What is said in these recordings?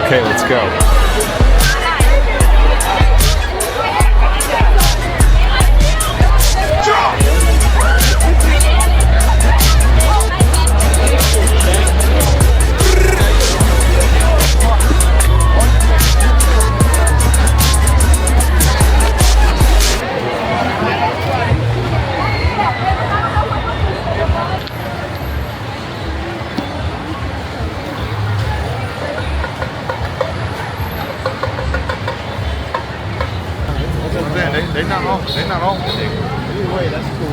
Okay, let's go. They're not on. They're not on. Anyway, that's cool.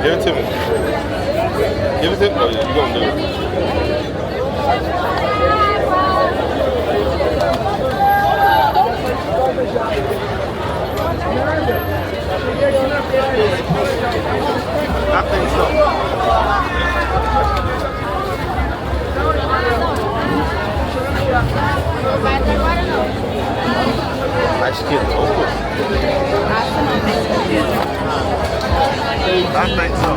Give it to me. Give it to me. Oh, yeah, you gonna do it. I think so. Nice kid. I think so.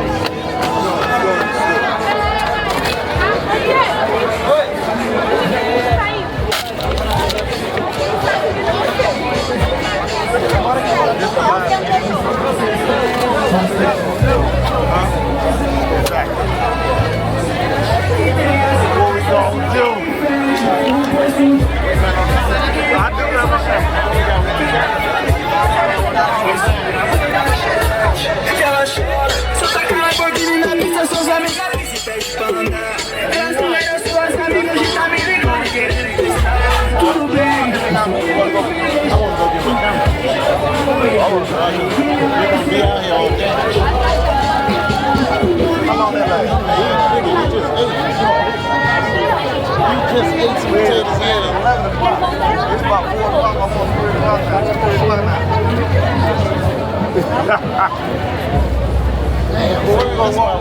Where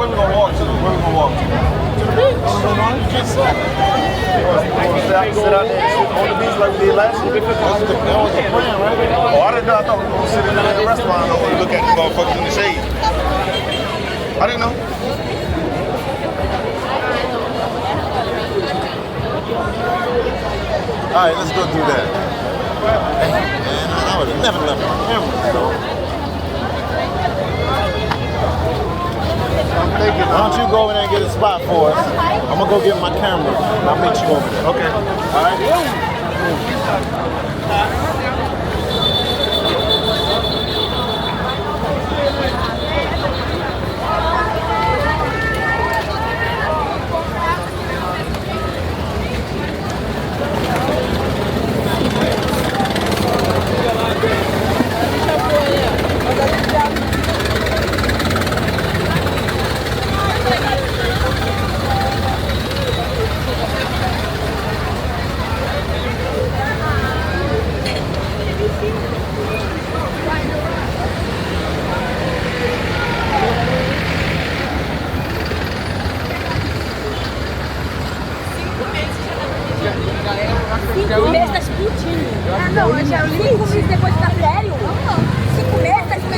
we gonna walk to? To the beach. You just said. Sit out there on the beach like we did last year? That was the plan, right? Oh, I didn't know. I thought we were going to sit in the restaurant and look at the motherfuckers in the shade. I didn't know. All right, let's go do that. And I would have never left my camera, though. don't you go over there and get a spot for us? I'm gonna go get my camera. And I'll meet you over there. Okay. All right. Tá explodindo. Ah, não, eu já 5 meses depois tá sério? 5 meses tá explodindo.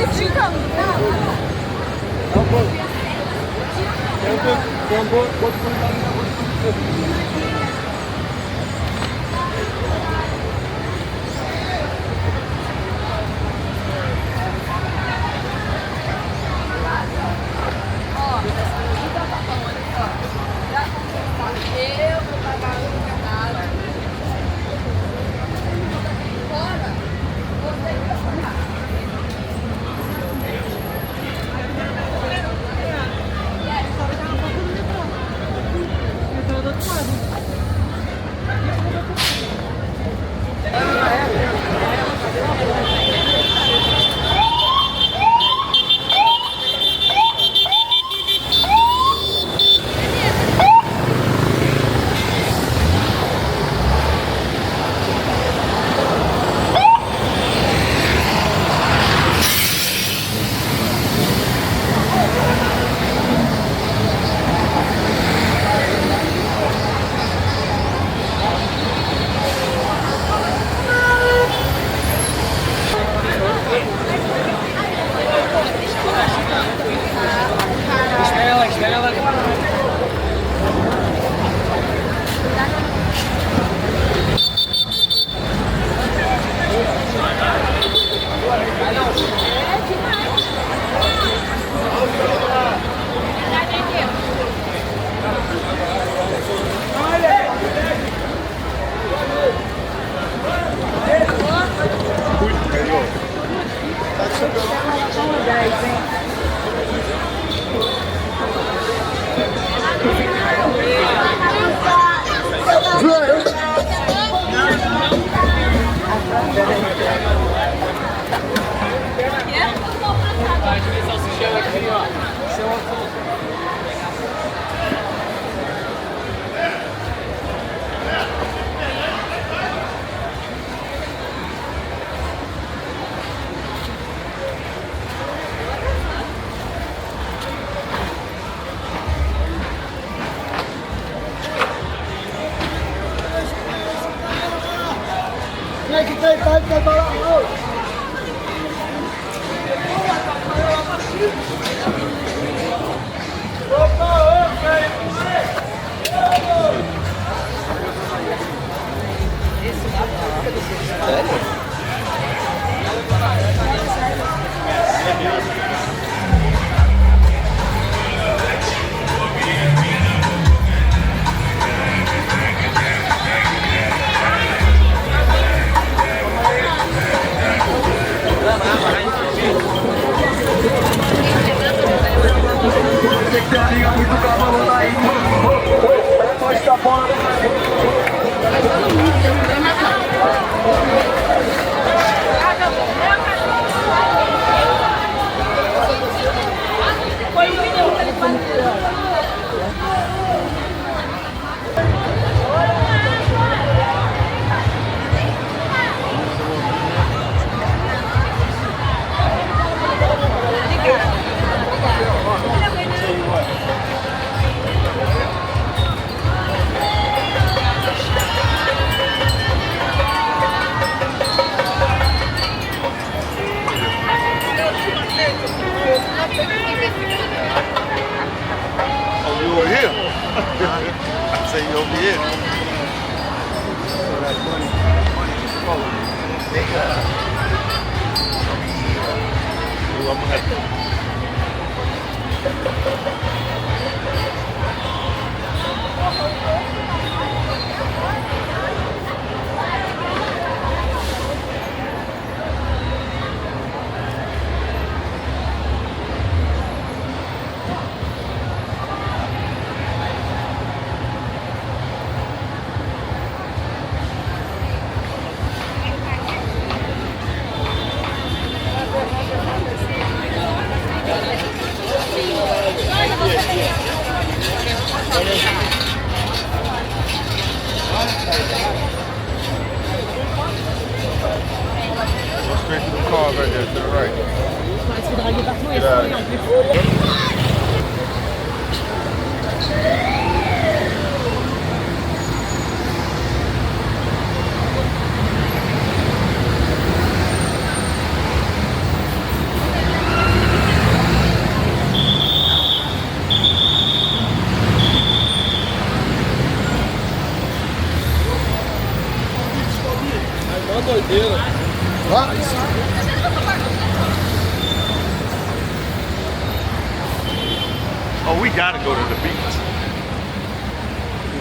Oh, we gotta go to the beach.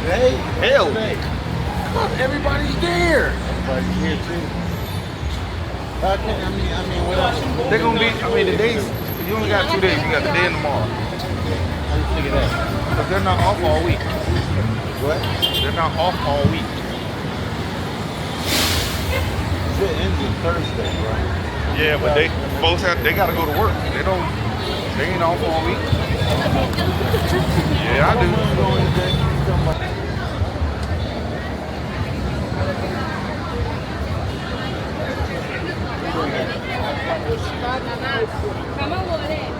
Today? Hell, Look, everybody's there. everybody's here too. I mean, what else? They're gonna be. I mean, the days. You only got 2 days. You got the day and tomorrow. How you figure that? But they're not off all week. What? They're not off all week. It ends on Thursday, right? Yeah, but they both have. They gotta go to work. They don't. They ain't off all week. Yeah, I do. Vamos a volver.